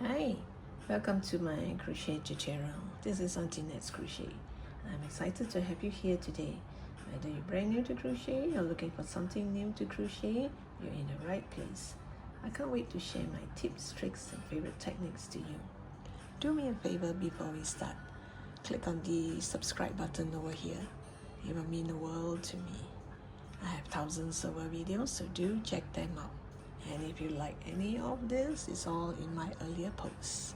Hi, welcome to my crochet tutorial. This is Auntie Nat's Crochet. I'm excited to have you here today. Whether you're brand new to crochet or looking for something new to crochet, you're in the right place. I can't wait to share my tips, tricks, and favorite techniques to you. Do me a favor before we start. Click on the subscribe button over here. It will mean the world to me. I have thousands of videos, so do check them out. And if you like any of this, it's all in my earlier posts.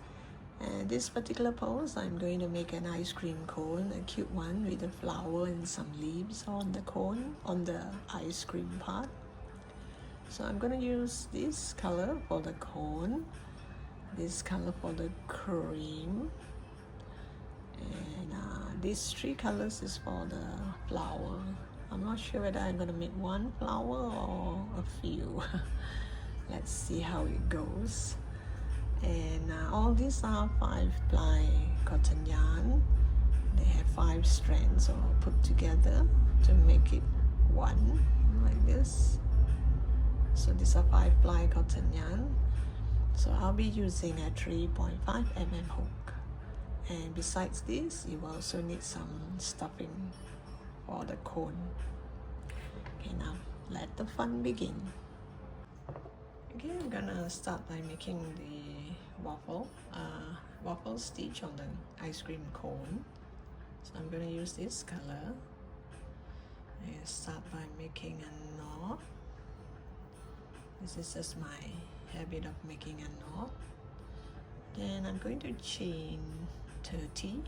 And this particular post, I'm going to make an ice cream cone, a cute one with a flower and some leaves on the cone, on the ice cream part. So I'm going to use this color for the cone, this color for the cream, and these three colors is for the flower. I'm not sure whether I'm going to make one flower or a few. Let's see how it goes. And all these are 5-ply cotton yarn. They have 5 strands all put together to make it one, like this. So these are 5-ply cotton yarn. So I'll be using a 3.5 mm hook. And besides this, you will also need some stuffing for the cone. Okay, now let the fun begin. Okay, I'm gonna start by making the waffle stitch on the ice cream cone. So I'm gonna use this color and start by making a knot. This is just my habit of making a knot. Then I'm going to chain 30.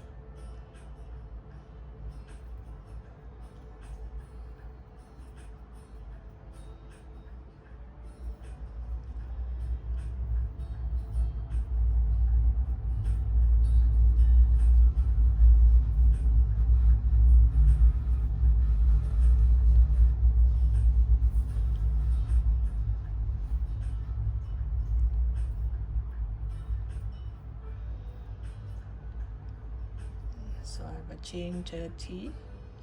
So I have a chain 30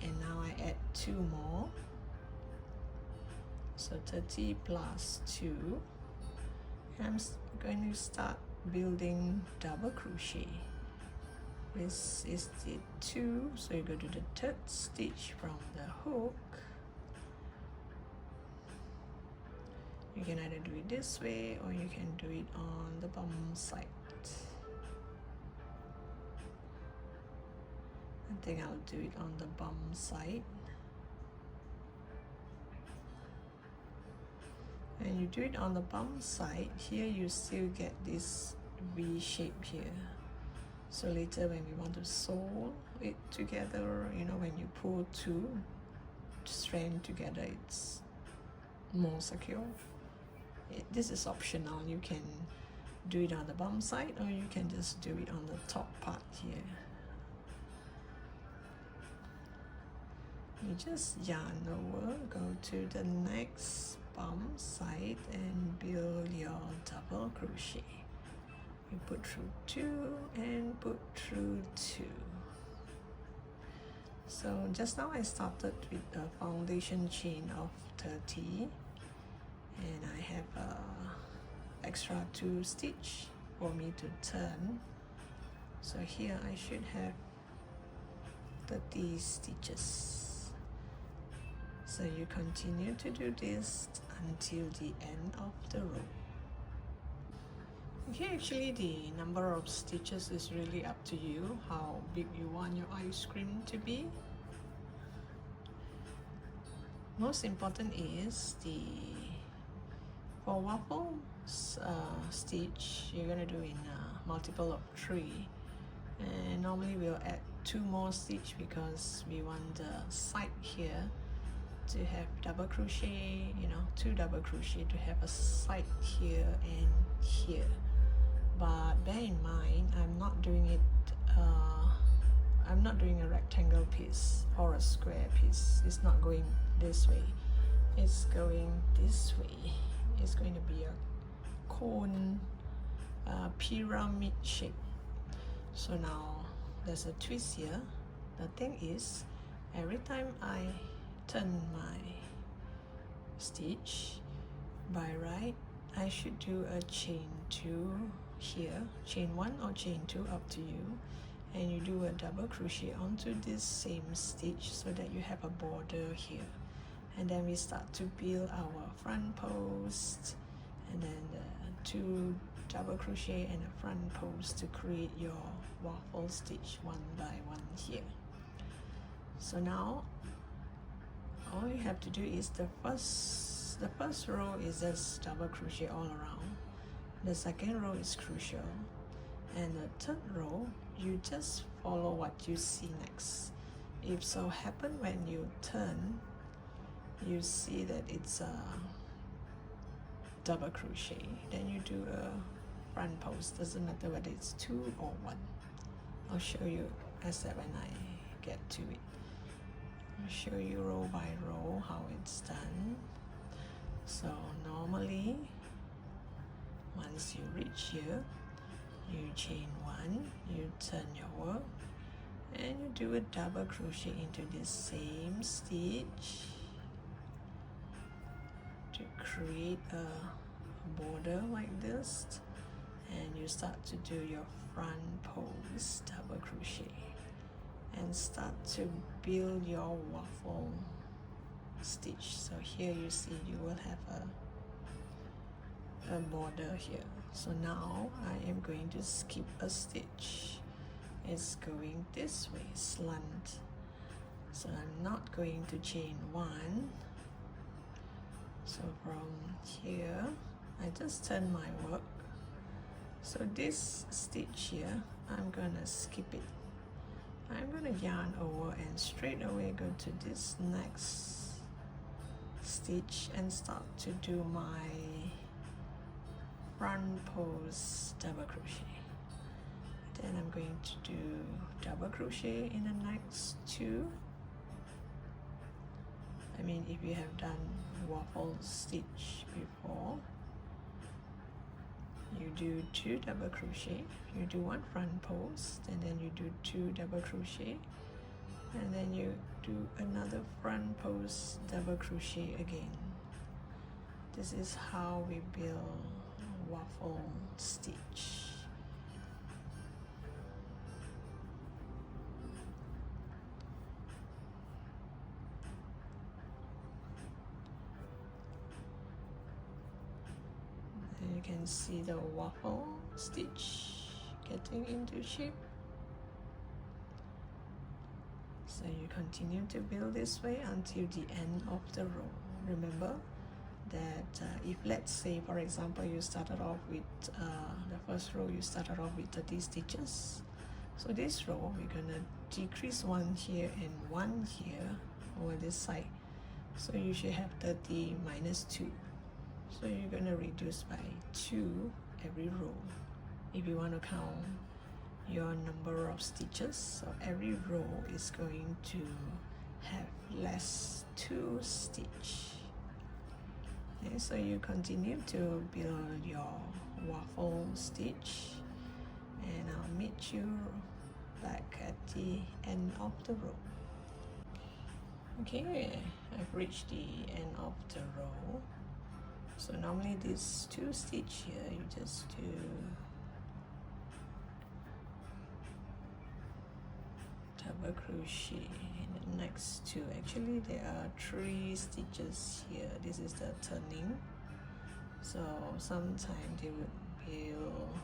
and now I add 2 more. So 30 plus 2. And I'm going to start building double crochet. This is the 2, so you go to the 3rd stitch from the hook. You can either do it this way or you can do it on the bum side. I think I'll do it on the bum side. And you do it on the bum side, here you still get this V shape here. So later when we want to sew it together, you know, when you pull 2 strands together, it's more secure. This is optional. You can do it on the bum side or you can just do it on the top part here. You just yarn over, go to the next bum side and build your double crochet. You put through 2 and put through 2. So just now I started with a foundation chain of 30 and I have extra 2 stitch for me to turn. So here I should have 30 stitches. So you continue to do this until the end of the row. Okay, actually the number of stitches is really up to you, how big you want your ice cream to be. Most important is for waffle stitch, you're gonna do in a multiple of 3. And normally we'll add 2 more stitch because we want the side here to have double crochet, you know, 2 double crochet to have a side here and here. But bear in mind, I'm not doing a rectangle piece or a square piece. It's not going this way, it's going this way. It's going to be a cone pyramid shape. So now there's a twist here. The thing is, every time I turn my stitch by right, I should do a chain 2 here, chain 1 or chain 2, up to you, and you do a double crochet onto this same stitch so that you have a border here. And then we start to build our front post, and then 2 double crochet and a front post to create your waffle stitch one by one here. So now all you have to do is the first row is just double crochet all around, the second row is crucial, and the third row you just follow what you see next. If so happen when you turn you see that it's a double crochet, then you do a front post, doesn't matter whether it's 2 or 1. I'll show you as that when I get to it. I'll show you row by row how it's done. So normally once you reach here, you chain 1, you turn your work, and you do a double crochet into this same stitch to create a border like this, and you start to do your front post double crochet and start to build your waffle stitch. So here you see you will have a border here. So now I am going to skip a stitch. It's going this way, slant. So I'm not going to chain 1. So from here I just turn my work. So this stitch here, I'm gonna skip it. I'm gonna yarn over and straight away go to this next stitch and start to do my front post double crochet. Then I'm going to do double crochet in the next 2. I mean, if you have done waffle stitch before, you do 2 double crochet, you do 1 front post, and then you do 2 double crochet, and then you do another front post double crochet again. This is how we build waffle stitch. And you can see the waffle stitch getting into shape. So you continue to build this way until the end of the row. Remember that if, let's say for example, you started off with the first row, you started off with 30 stitches. So this row we're gonna decrease 1 here and 1 here over this side. So you should have 30 minus 2. So you're gonna reduce by 2 every row if you want to count your number of stitches. So every row is going to have less 2 stitch. Okay, so you continue to build your waffle stitch, and I'll meet you back at the end of the row. Okay, I've reached the end of the row. So normally these 2 stitch here, you just do double crochet in the next 2. Actually there are 3 stitches here. This is the turning. So sometimes they would build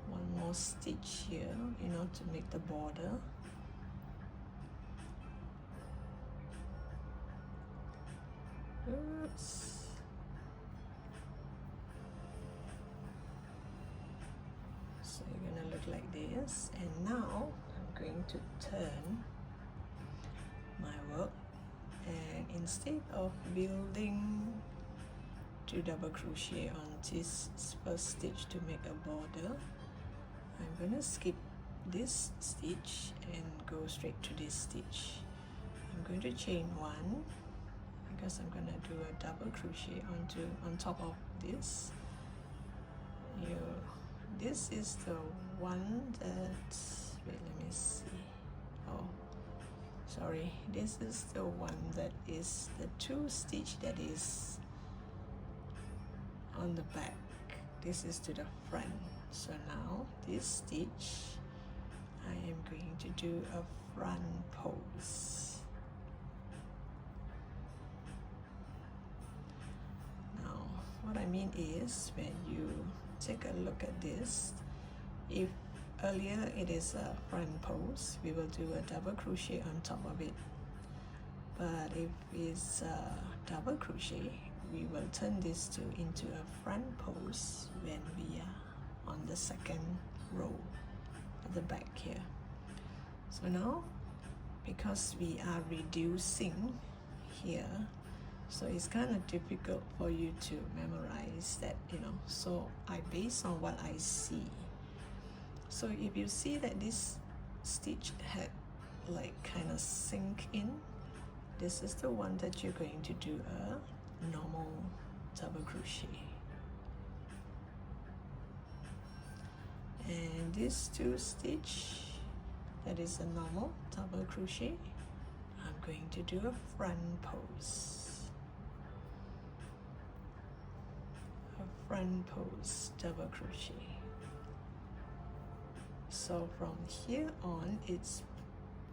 1 more stitch here, you know, to make the border. Oops. So you're gonna look like this, and now I'm going to turn my work, and instead of building 2 double crochet on this first stitch to make a border, I'm gonna skip this stitch and go straight to this stitch. I'm going to chain 1 because I'm gonna do a double crochet on top of this. This is the one that, wait, let me see. Oh, sorry, this is the one that is the 2 stitch that is on the back, this is to the front. So now this stitch I am going to do a front pose. Now what I mean is, when you take a look at this, if earlier it is a front pose, we will do a double crochet on top of it. But if it's a double crochet, we will turn this into a front pose when we are on the second row at the back here. So now, because we are reducing here, so it's kind of difficult for you to memorize that, you know. So I base on what I see. So if you see that this stitch had like kind of sink in, this is the one that you're going to do a normal double crochet. And these two stitch, that is a normal double crochet, I'm going to do a front pose. A front pose double crochet. So from here on, it's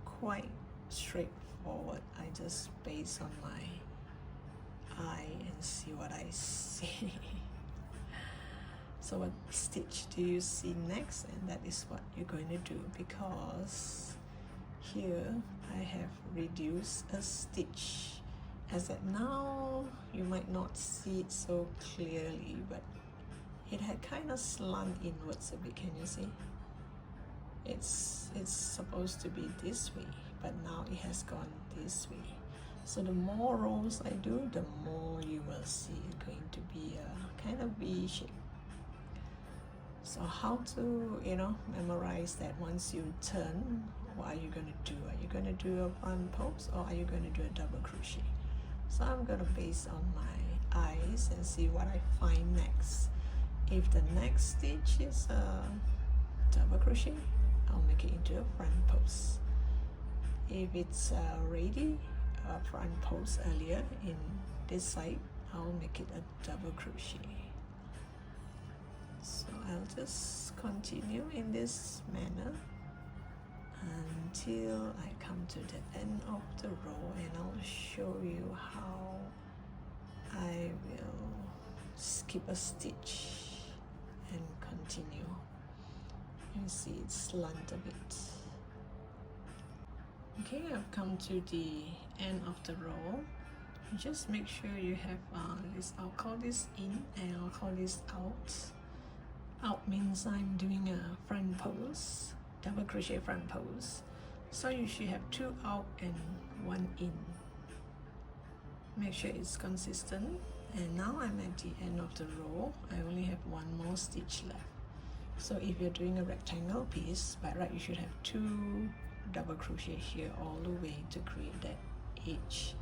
quite straightforward. I just base on my eye and see what I see. So what stitch do you see next? And that is what you're going to do, because here I have reduced a stitch. As at now, you might not see it so clearly, but it had kind of slant inwards a bit. Can you see? It's supposed to be this way, but now it has gone this way. So the more rows I do, the more you will see it going to be a kind of V shape. So how to, you know, memorize that? Once you turn, what are you going to do? Are you going to do a front pose, or are you going to do a double crochet? So I'm going to base on my eyes and see what I find next. If the next stitch is a double crochet, I'll make it into a front pose. If it's already a front pose earlier in this side, I'll make it a double crochet. So I'll just continue in this manner until I come to the end of the row, and I'll show you how I will skip a stitch and continue. You see it's slant a bit. Okay, I've come to the end of the row. Just make sure you have this, I'll call this in and I'll call this out. Out means I'm doing a front pose, double crochet front pose. So you should have 2 out and 1 in. Make sure it's consistent. And now I'm at the end of the row. I only have 1 more stitch left. So if you're doing a rectangle piece, by right you should have 2 double crochet here all the way to create that edge.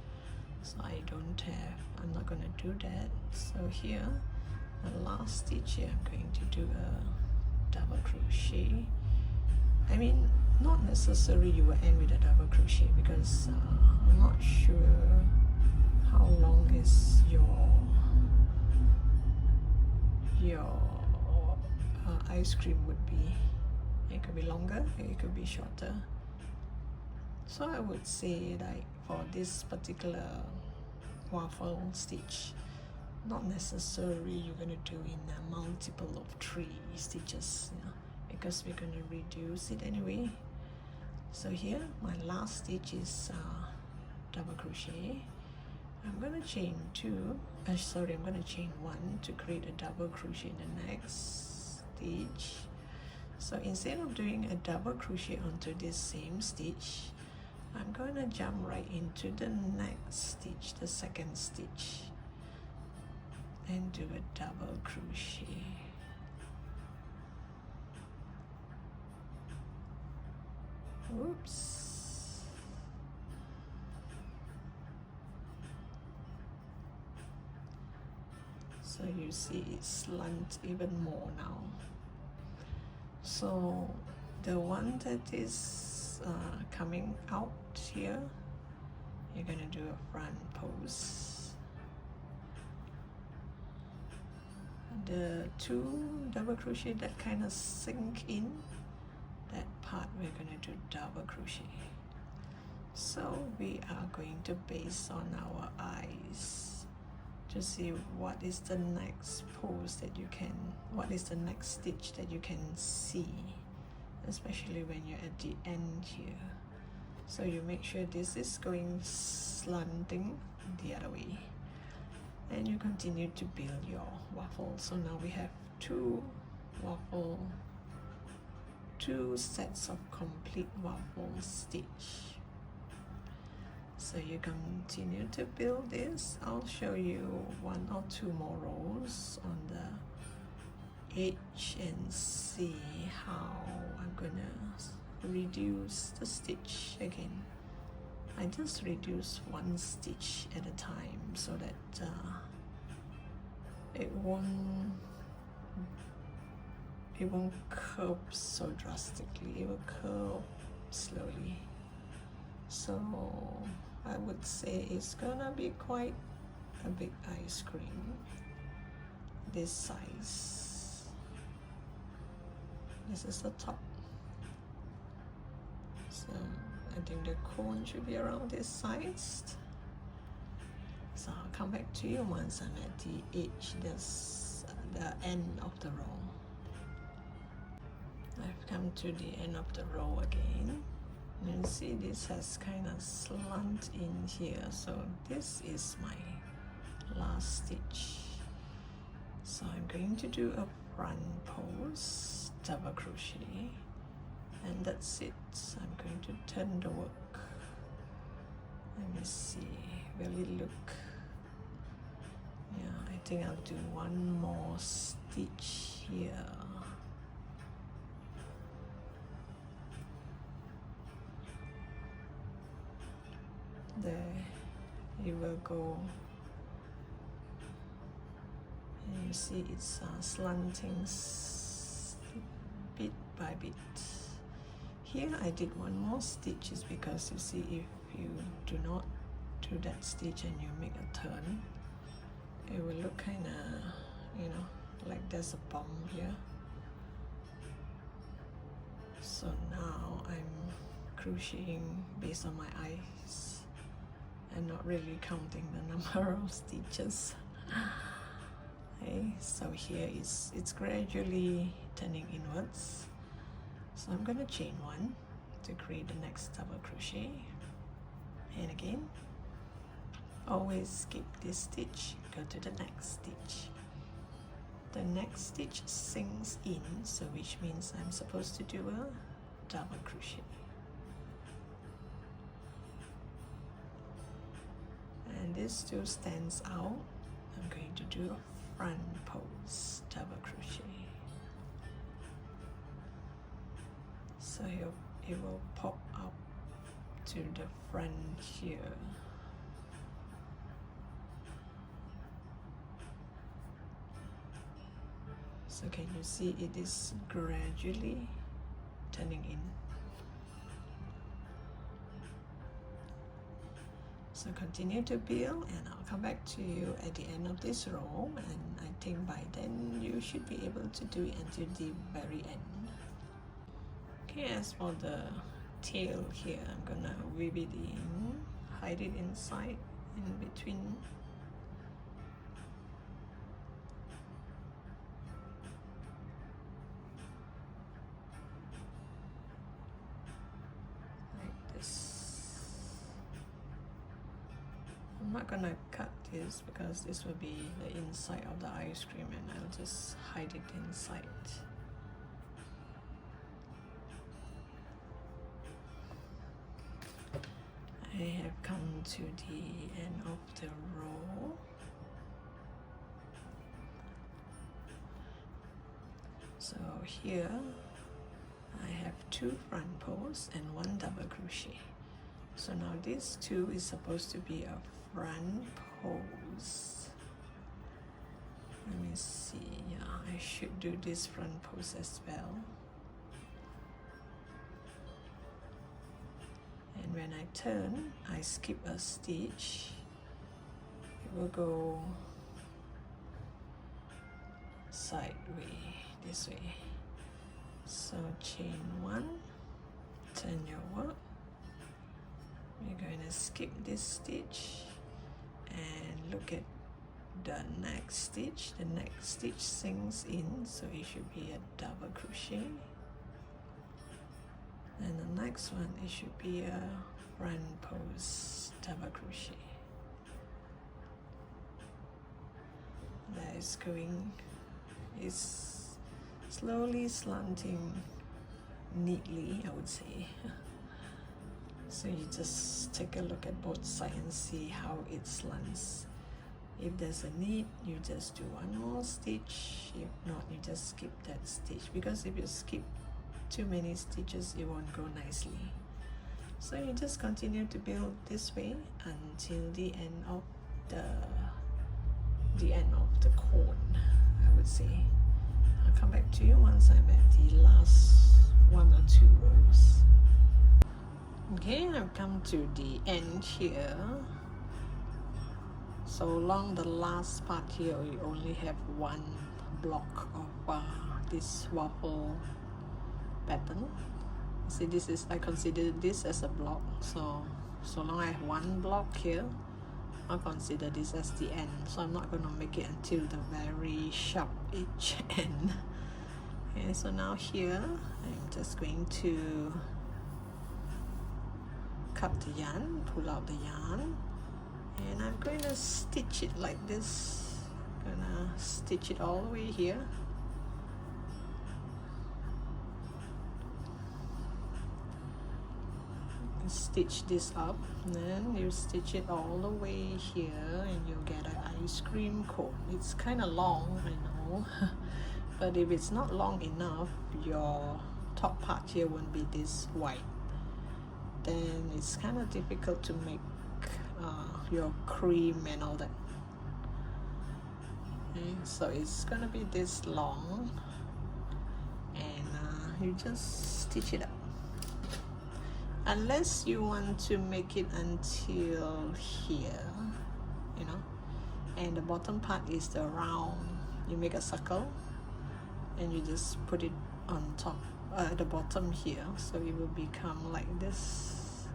So I don't have, I'm not going to do that. So here, the last stitch here, I'm going to do a double crochet. I mean, not necessarily you will end with a double crochet, because I'm not sure how long is your ice cream would be. It could be longer, it could be shorter. So I would say, like, for this particular waffle stitch, not necessarily you're going to do in a multiple of 3 stitches, you know, because we're going to reduce it anyway. So here my last stitch is double crochet. I'm going to chain 2, I'm going to chain 1 to create a double crochet in the next stitch. So instead of doing a double crochet onto this same stitch, I'm going to jump right into the next stitch, the second stitch, and do a double crochet. Oops. So you see it slant even more now. So the one that is coming out here, you're going to do a front pose. the 2 double crochet that kind of sink in, that part we're going to do double crochet. So we are going to base on our eyes to see what is the next pose that you can, what is the next stitch that you can see, especially when you're at the end here. So you make sure this is going slanting the other way, and you continue to build your waffle. So now we have 2 waffle, 2 sets of complete waffle stitch. So you continue to build this. I'll show you 1 or 2 more rows on the edge and see how I'm gonna reduce the stitch again. I just reduce 1 stitch at a time so that it won't curve so drastically. It will curve slowly. So I would say it's gonna be quite a big ice cream, this size. This is the top. So I think the cone should be around this size. So I'll come back to you once I'm at the edge, the end of the row. I've come to the end of the row again. You see this has kind of slant in here, so this is my last stitch. So I'm going to do a front pose, double crochet, and that's it. So I'm going to turn the work. Let me see, will it look? Yeah, I think I'll do 1 more stitch here. There, it will go, and you see it's slanting bit by bit. Here I did 1 more stitch is because you see if you do not do that stitch and you make a turn, it will look kind of, you know, like there's a bump here. So now I'm crocheting based on my eyes and not really counting the number of stitches. Okay, so here it's gradually turning inwards. So I'm gonna chain 1 to create the next double crochet, and again, always skip this stitch, go to the next stitch. The next stitch sinks in, so which means I'm supposed to do a double crochet. And this still stands out. I'm going to do a front pose, double crochet. So it will pop up to the front here. So can you see it is gradually turning in? So continue to build, and I'll come back to you at the end of this row, and I think by then you should be able to do it until the very end. Okay, as for the tail here, I'm gonna weave it in, hide it inside, in between. Like this. I'm not gonna cut this because this will be the inside of the ice cream, and I'll just hide it inside. I have come to the end of the row. So here I have 2 front pose and 1 double crochet. So now this 2 is supposed to be a front pose. Let me see, yeah, I should do this front pose as well. And when I turn, I skip a stitch. It will go side way, this way. So chain 1, turn your work. We're going to skip this stitch and look at the next stitch. The next stitch sinks in, so it should be a double crochet. And the next one, it should be a front post double crochet. That is going, is slowly slanting neatly, I would say. So you just take a look at both sides and see how it slants. If there's a need, you just do one more stitch. If not, you just skip that stitch, because if you skip too many stitches, it won't go nicely. So you just continue to build this way until the end of the cone, I would say. I'll come back to you once I'm at the last 1 or 2 rows. Okay, I've come to the end here. So along the last part here, we only have 1 block of this waffle pattern. See, this is, I consider this as a block. So long I have 1 block here, I'll consider this as the end. So I'm not going to make it until the very sharp edge end. Okay, so now here I'm just going to cut the yarn, pull out the yarn, and I'm going to stitch it like this. Gonna stitch it all the way here. Stitch this up, and then you stitch it all the way here, and you'll get an ice cream cone. It's kind of long, I know, but if it's not long enough, your top part here won't be this wide. Then it's kind of difficult to make your cream and all that. Okay, so it's gonna be this long, and you just stitch it up. Unless you want to make it until here, you know, and the bottom part is the round. You make a circle and you just put it on top, the bottom here, so it will become like this.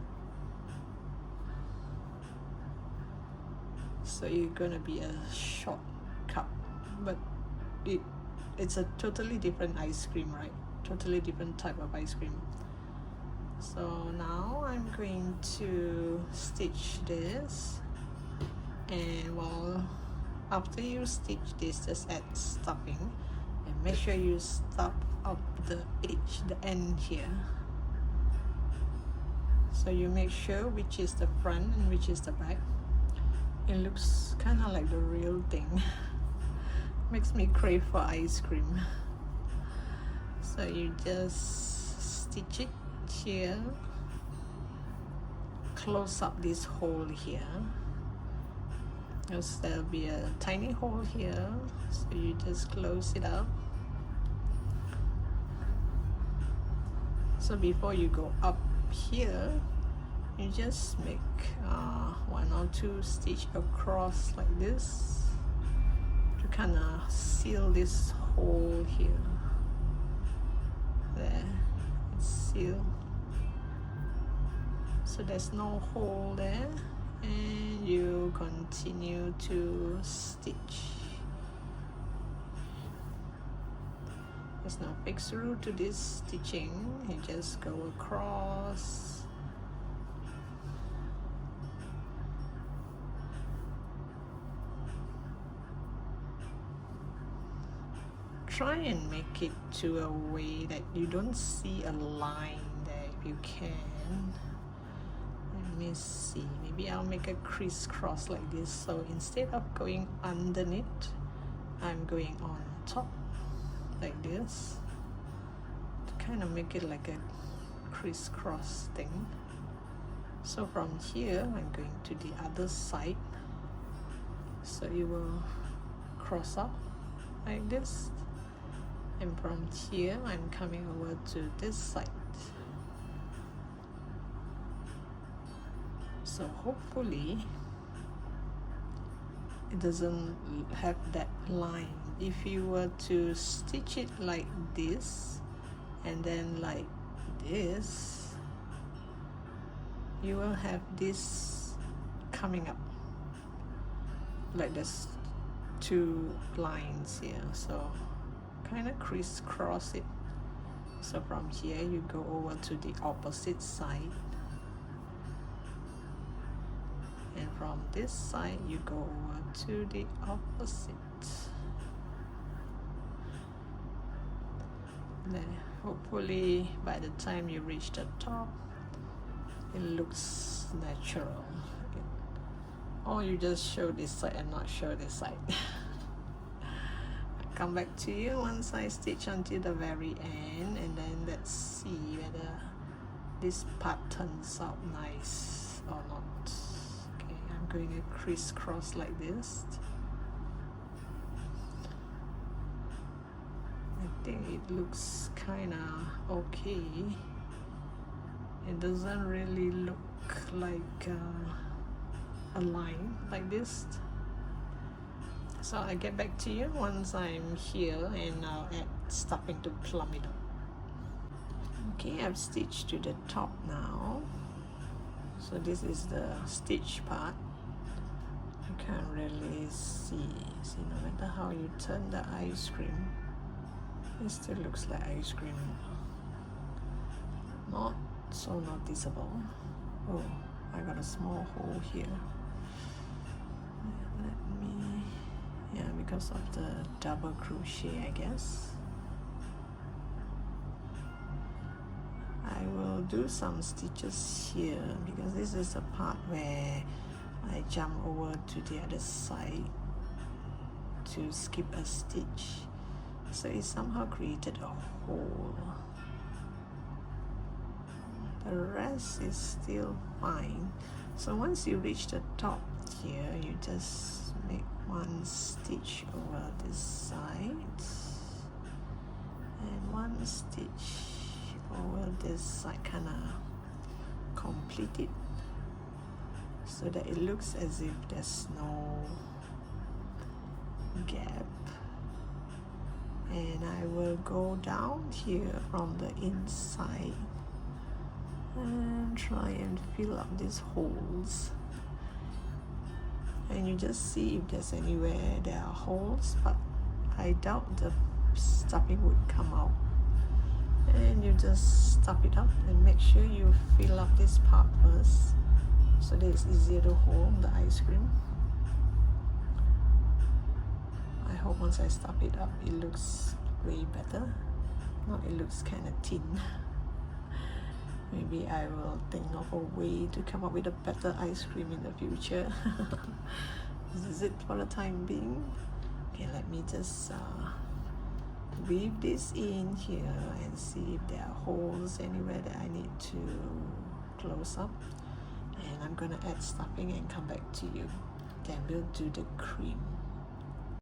So you're gonna be a short cup, but it's a totally different ice cream, right? Totally different type of ice cream. So now I'm going to stitch this, and after you stitch this, just add stuffing and make sure you stuff up the edge, the end here. So you make sure which is the front and which is the back. It looks kind of like the real thing. Makes me crave for ice cream. So you just stitch it here, close up this hole here, because there'll be a tiny hole here, so you just close it up. So before you go up here, you just make 1 or 2 stitch across like this to kind of seal this hole here. There, it's sealed. So there's no hole there, and you continue to stitch. There's no fixed rule to this stitching. You just go across. Try and make it to a way that you don't see a line there if you can. Let me see, maybe I'll make a crisscross like this. So instead of going underneath, I'm going on top like this to kind of make it like a crisscross thing. So from here, I'm going to the other side. So you will cross up like this. And from here, I'm coming over to this side. So hopefully it doesn't have that line if you were to stitch it like this and then like this, you will have this coming up like this, two lines here. So kind of crisscross it. So from here you go over to the opposite side, and from this side you go over to the opposite. Then hopefully by the time you reach the top it looks natural. Or you just show this side and not show this side. I'll come back to you once I stitch until the very end, and then let's see whether this part turns out nice or not. Okay, I'm going to crisscross like this. I think it looks kinda okay. It doesn't really look like a line like this. So I'll get back to you once I'm here, and I'll add stuffing to plump it up. Okay, I've stitched to the top now. So this is the stitch part. You can't really see. See, no matter how you turn the ice cream, it still looks like ice cream. Not so noticeable. Oh, I got a small hole here. Let me, yeah, because of the double crochet, I guess. I will do some stitches here because this is the part where I jump over to the other side to skip a stitch. So it somehow created a hole. The rest is still fine. So once you reach the top here, you just make one stitch over this side and one stitch over this side, kind of complete it so that it looks as if there's no gap. And I will go down here from the inside and try and fill up these holes, and you just see if there's anywhere there are holes, but I doubt the stuffing would come out. And you just stuff it up and make sure you fill up this part first so that it's easier to hold the ice cream. I hope once I stuff it up it looks way better. Now it looks kind of thin. Maybe I will think of a way to come up with a better ice cream in the future. This is it for the time being. Okay, let me just weave this in here and see if there are holes anywhere that I need to close up. And I'm gonna add stuffing and come back to you. Then we'll do the cream.